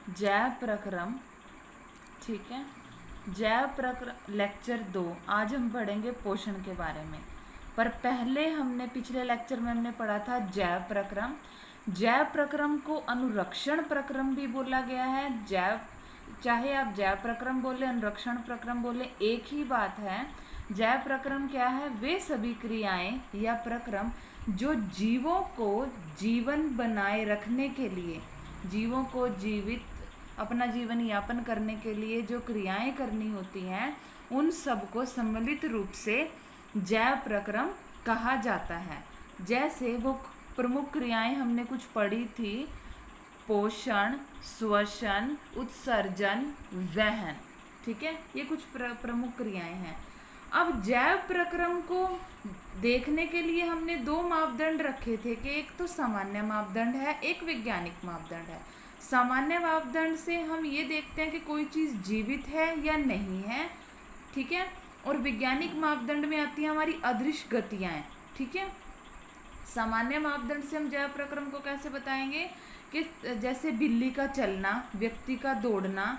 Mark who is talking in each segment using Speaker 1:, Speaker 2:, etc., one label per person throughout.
Speaker 1: जैव प्रक्रम, ठीक है, जैव प्रक्रम लेक्चर 2। आज हम पढ़ेंगे पोषण के बारे में, पर पहले हमने पिछले लेक्चर में हमने पढ़ा था जैव प्रक्रम। जैव प्रक्रम को अनुरक्षण प्रक्रम भी बोला गया है। जैव, चाहे आप जैव प्रक्रम बोले अनुरक्षण प्रक्रम बोले, एक ही बात है। जैव प्रक्रम क्या है? वे सभी क्रियाएं या प्रक्रम जो जीवों को जीवन बनाए रखने के लिए, जीवों को जीवित अपना जीवन यापन करने के लिए जो क्रियाएं करनी होती हैं, उन सबको सम्मिलित रूप से जैव प्रक्रम कहा जाता है। जैसे वो प्रमुख क्रियाएं हमने कुछ पढ़ी थी, पोषण, श्वसन, उत्सर्जन, वहन, ठीक है, ये कुछ प्रमुख क्रियाएं हैं। अब जैव प्रक्रम को देखने के लिए हमने दो मापदंड रखे थे कि एक तो सामान्य मापदंड है, एक वैज्ञानिक मापदंड है। सामान्य मापदंड से हम ये देखते हैं कि कोई चीज़ जीवित है या नहीं है, ठीक है, और वैज्ञानिक मापदंड में आती है हमारी अदृश्य गतियाँ, ठीक है। सामान्य मापदंड से हम जैव प्रक्रम को कैसे बताएंगे कि जैसे बिल्ली का चलना, व्यक्ति का दौड़ना,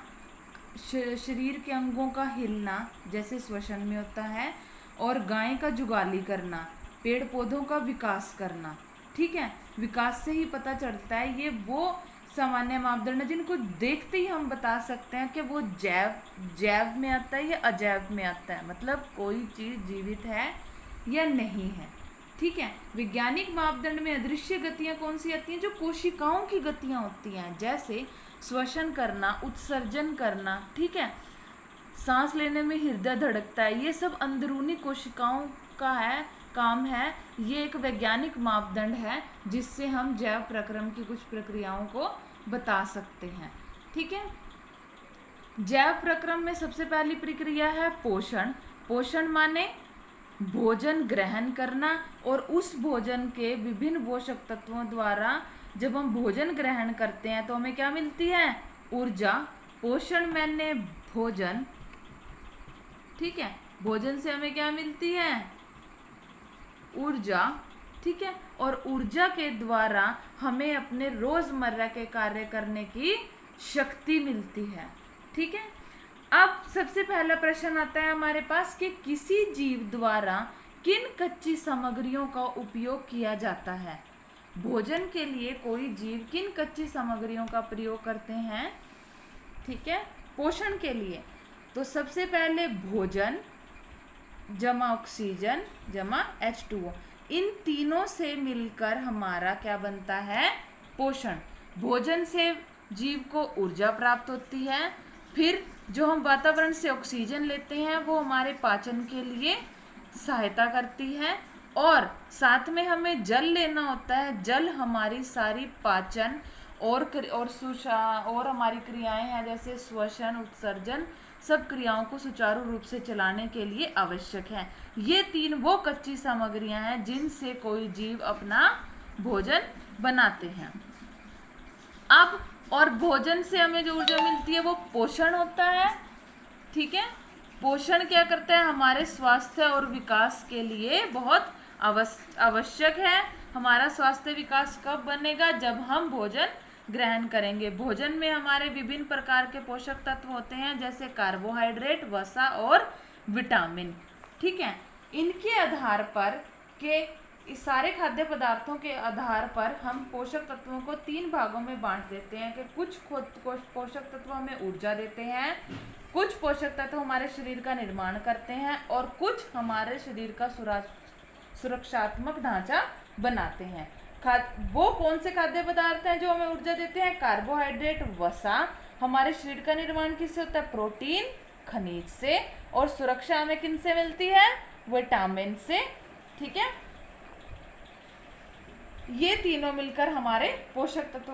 Speaker 1: शरीर के अंगों का हिलना जैसे श्वसन में होता है, और गाय का जुगाली करना, पेड़ पौधों का विकास करना, ठीक है। विकास से ही पता चलता है, ये वो सामान्य मापदंड है जिनको देखते ही हम बता सकते हैं कि वो जैव में आता है या अजैव में आता है, मतलब कोई चीज़ जीवित है या नहीं है, ठीक है। वैज्ञानिक मापदंड में अदृश्य गतियाँ कौन सी आती हैं? जो कोशिकाओं की गतियाँ होती हैं, जैसे श्वसन करना, उत्सर्जन करना, ठीक है, सांस लेने में हृदय धड़कता है, ये सब अंदरूनी कोशिकाओं का है, काम है। ये एक वैज्ञानिक मापदंड है जिससे हम जैव प्रक्रम की कुछ प्रक्रियाओं को बता सकते हैं, ठीक है। जैव प्रक्रम में सबसे पहली प्रक्रिया है पोषण। पोषण माने भोजन ग्रहण करना, और उस भोजन के विभिन्न पोषक तत्वों द्वारा जब हम भोजन ग्रहण करते हैं तो हमें क्या मिलती है? ऊर्जा। पोषण माने भोजन, ठीक है, भोजन से हमें क्या मिलती है? ऊर्जा, ठीक है, और ऊर्जा के द्वारा हमें अपने रोजमर्रा के कार्य करने की शक्ति मिलती है, ठीक है। अब सबसे पहला प्रश्न आता है हमारे पास कि किसी जीव द्वारा किन कच्ची सामग्रियों का उपयोग किया जाता है? भोजन के लिए कोई जीव किन कच्ची सामग्रियों का प्रयोग करते हैं, ठीक है, पोषण के लिए? तो सबसे पहले भोजन जमा ऑक्सीजन जमा H2O, इन तीनों से मिलकर हमारा क्या बनता है? पोषण। भोजन से जीव को ऊर्जा प्राप्त होती है, फिर जो हम वातावरण से ऑक्सीजन लेते हैं वो हमारे पाचन के लिए सहायता करती है, और साथ में हमें जल लेना होता है। जल हमारी सारी पाचन और हमारी क्रियाएं हैं जैसे श्वसन, उत्सर्जन, सब क्रियाओं को सुचारू रूप से चलाने के लिए आवश्यक है। ये तीन वो कच्ची सामग्रियां हैं जिनसे कोई जीव अपना भोजन बनाते हैं। अब और भोजन से हमें जो ऊर्जा मिलती है वो पोषण होता है, ठीक है। पोषण क्या करता है? हमारे स्वास्थ्य और विकास के लिए बहुत आवश्यक है। हमारा स्वास्थ्य विकास कब बनेगा? जब हम भोजन ग्रहण करेंगे। भोजन में हमारे विभिन्न प्रकार के पोषक तत्व होते हैं जैसे कार्बोहाइड्रेट, वसा और विटामिन, ठीक है। इनके आधार पर के इस सारे खाद्य पदार्थों के आधार पर हम पोषक तत्वों को तीन भागों में बांट देते हैं कि कुछ पोषक तत्व हमें ऊर्जा देते हैं, कुछ पोषक तत्व हमारे शरीर का निर्माण करते हैं, और कुछ हमारे शरीर का सुरक्षात्मक ढांचा बनाते हैं। वो कौन से खाद्य पदार्थ हैं जो हमें ऊर्जा देते हैं? कार्बोहाइड्रेट, वसा। हमारे शरीर का निर्माण किससे होता है? प्रोटीन, खनिज से। और सुरक्षा हमें किन से मिलती है? विटामिन से, ठीक है। ये तीनों मिलकर हमारे पोषक तत्व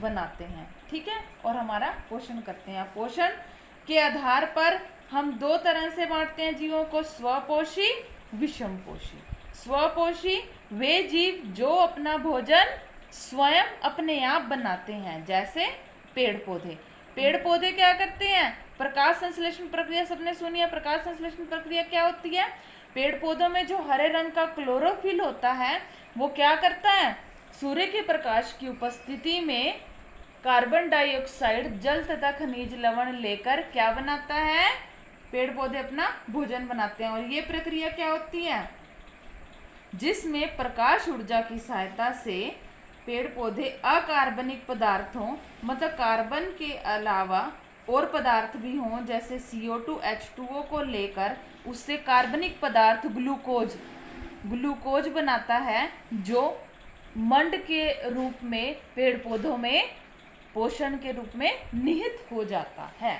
Speaker 1: बनाते हैं, ठीक है, और हमारा पोषण करते हैं। पोषण के आधार पर हम दो तरह से बांटते हैं जीवों को, स्वपोषी, विषमपोषी। स्वपोषी वे जीव जो अपना भोजन स्वयं अपने आप बनाते हैं, जैसे पेड़ पौधे। पेड़ पौधे क्या करते हैं? प्रकाश संश्लेषण प्रक्रिया सबने सुनी है। प्रकाश संश्लेषण प्रक्रिया क्या होती है? पेड़ पौधों में जो हरे रंग का क्लोरोफिल होता है वो क्या करता है? सूर्य के प्रकाश की उपस्थिति में कार्बन डाइऑक्साइड जल तथा खनिज लवण लेकर क्या बनाता है, पेड़ पौधे अपना भोजन बनाते हैं। और ये प्रक्रिया क्या होती है, जिसमें प्रकाश ऊर्जा की सहायता से पेड़ पौधे अकार्बनिक पदार्थों, मतलब कार्बन के अलावा और पदार्थ भी हों जैसे CO2 H2O को लेकर उससे कार्बनिक पदार्थ ग्लूकोज बनाता है, जो मंड के रूप में पेड़ पौधों में पोषण के रूप में निहित हो जाता है।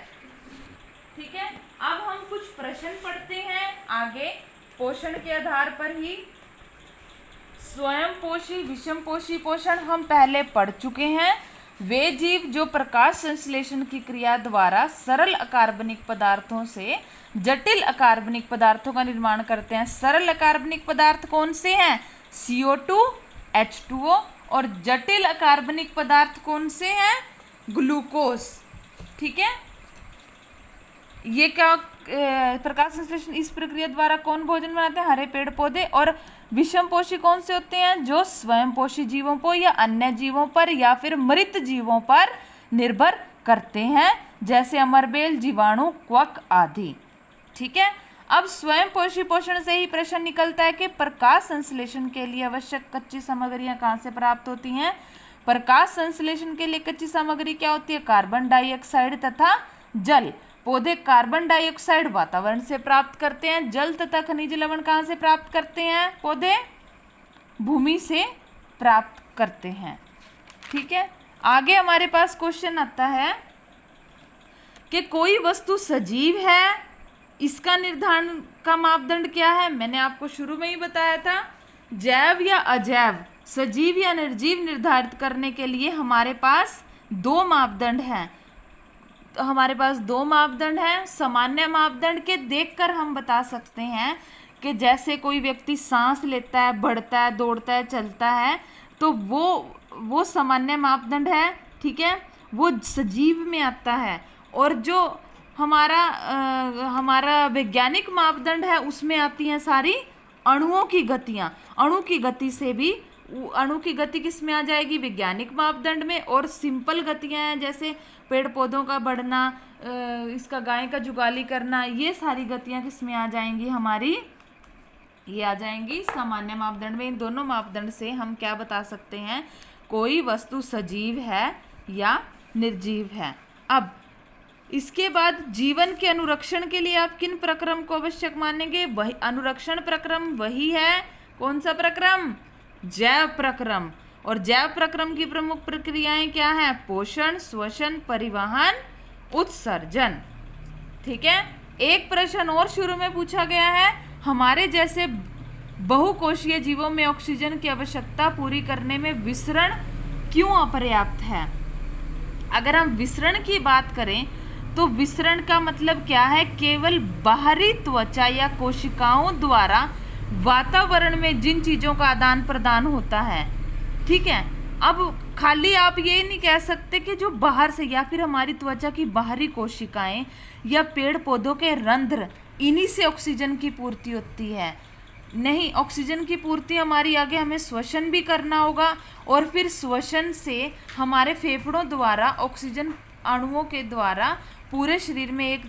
Speaker 1: ठीक है, अब हम कुछ प्रश्न पढ़ते हैं आगे पोषण के आधार पर ही। स्वयं पोषी, विषम पोषी पोषण हम पहले पढ़ चुके हैं। वे जीव जो प्रकाश संश्लेषण की क्रिया द्वारा सरल अकार्बनिक पदार्थों से जटिल अकार्बनिक पदार्थों का निर्माण करते हैं। सरल अकार्बनिक पदार्थ कौन से हैं, CO2 H2O, और जटिल अकार्बनिक पदार्थ कौन से हैं, ग्लूकोज। ठीक है, ये क्या प्रकाश संश्लेषण इस प्रक्रिया द्वारा कौन भोजन बनाते हैं, हरे पेड़ पौधे। और विषम पोषी कौन से होते हैं, जो स्वयं पोषी जीवों पर या अन्य जीवों पर या फिर मृत जीवों पर निर्भर करते हैं, जैसे अमरबेल, जीवाणु, क्वक आदि। ठीक है, अब स्वयं पोषी पोषण से ही प्रश्न निकलता है कि प्रकाश संश्लेषण के लिए आवश्यक कच्ची सामग्रियां कहाँ से प्राप्त होती हैं। प्रकाश संश्लेषण के लिए कच्ची सामग्री क्या होती है, कार्बन डाइऑक्साइड तथा जल। पौधे कार्बन डाइऑक्साइड वातावरण से प्राप्त करते हैं। जल तथा खनिज लवण कहाँ से प्राप्त करते हैं, पौधे भूमि से प्राप्त करते हैं। ठीक है, आगे हमारे पास क्वेश्चन आता है कि कोई वस्तु सजीव है, इसका निर्धारण का मापदंड क्या है। मैंने आपको शुरू में ही बताया था, जैव या अजैव, सजीव या निर्जीव निर्धारित करने के लिए हमारे पास दो मापदंड हैं। तो हमारे पास दो मापदंड हैं। सामान्य मापदंड के देखकर हम बता सकते हैं कि जैसे कोई व्यक्ति सांस लेता है, बढ़ता है, दौड़ता है, चलता है, तो वो सामान्य मापदंड है। ठीक है, वो सजीव में आता है। और जो हमारा वैज्ञानिक मापदंड है, उसमें आती हैं सारी अणुओं की गतियाँ। अणु की गति से भी, अणु की गति किस में आ जाएगी, वैज्ञानिक मापदंड में। और सिंपल गतियाँ हैं जैसे पेड़ पौधों का बढ़ना, इसका गाय का जुगाली करना, ये सारी गतियाँ किस में आ जाएंगी, हमारी ये आ जाएंगी सामान्य मापदंड में। इन दोनों मापदंड से हम क्या बता सकते हैं, कोई वस्तु सजीव है या निर्जीव है। अब इसके बाद जीवन के अनुरक्षण के लिए आप किन प्रक्रम को आवश्यक मानेंगे, वही अनुरक्षण प्रक्रम वही है, कौन सा प्रक्रम, जैव प्रक्रम। और जैव प्रक्रम की प्रमुख प्रक्रियाएं क्या हैं, पोषण, श्वसन, परिवहन, उत्सर्जन। ठीक है, एक प्रश्न और शुरू में पूछा गया है, हमारे जैसे बहुकोशीय जीवों में ऑक्सीजन की आवश्यकता पूरी करने में विसरण क्यों अपर्याप्त है। अगर हम विसरण की बात करें तो विसरण का मतलब क्या है, केवल बाहरी त्वचा या कोशिकाओं द्वारा वातावरण में जिन चीज़ों का आदान प्रदान होता है। ठीक है, अब खाली आप ये नहीं कह सकते कि जो बाहर से या फिर हमारी त्वचा की बाहरी कोशिकाएं या पेड़ पौधों के रंध्र, इन्हीं से ऑक्सीजन की पूर्ति होती है। नहीं, ऑक्सीजन की पूर्ति हमारी आगे हमें श्वसन भी करना होगा, और फिर श्वसन से हमारे फेफड़ों द्वारा ऑक्सीजन अणुओं के द्वारा पूरे शरीर में एक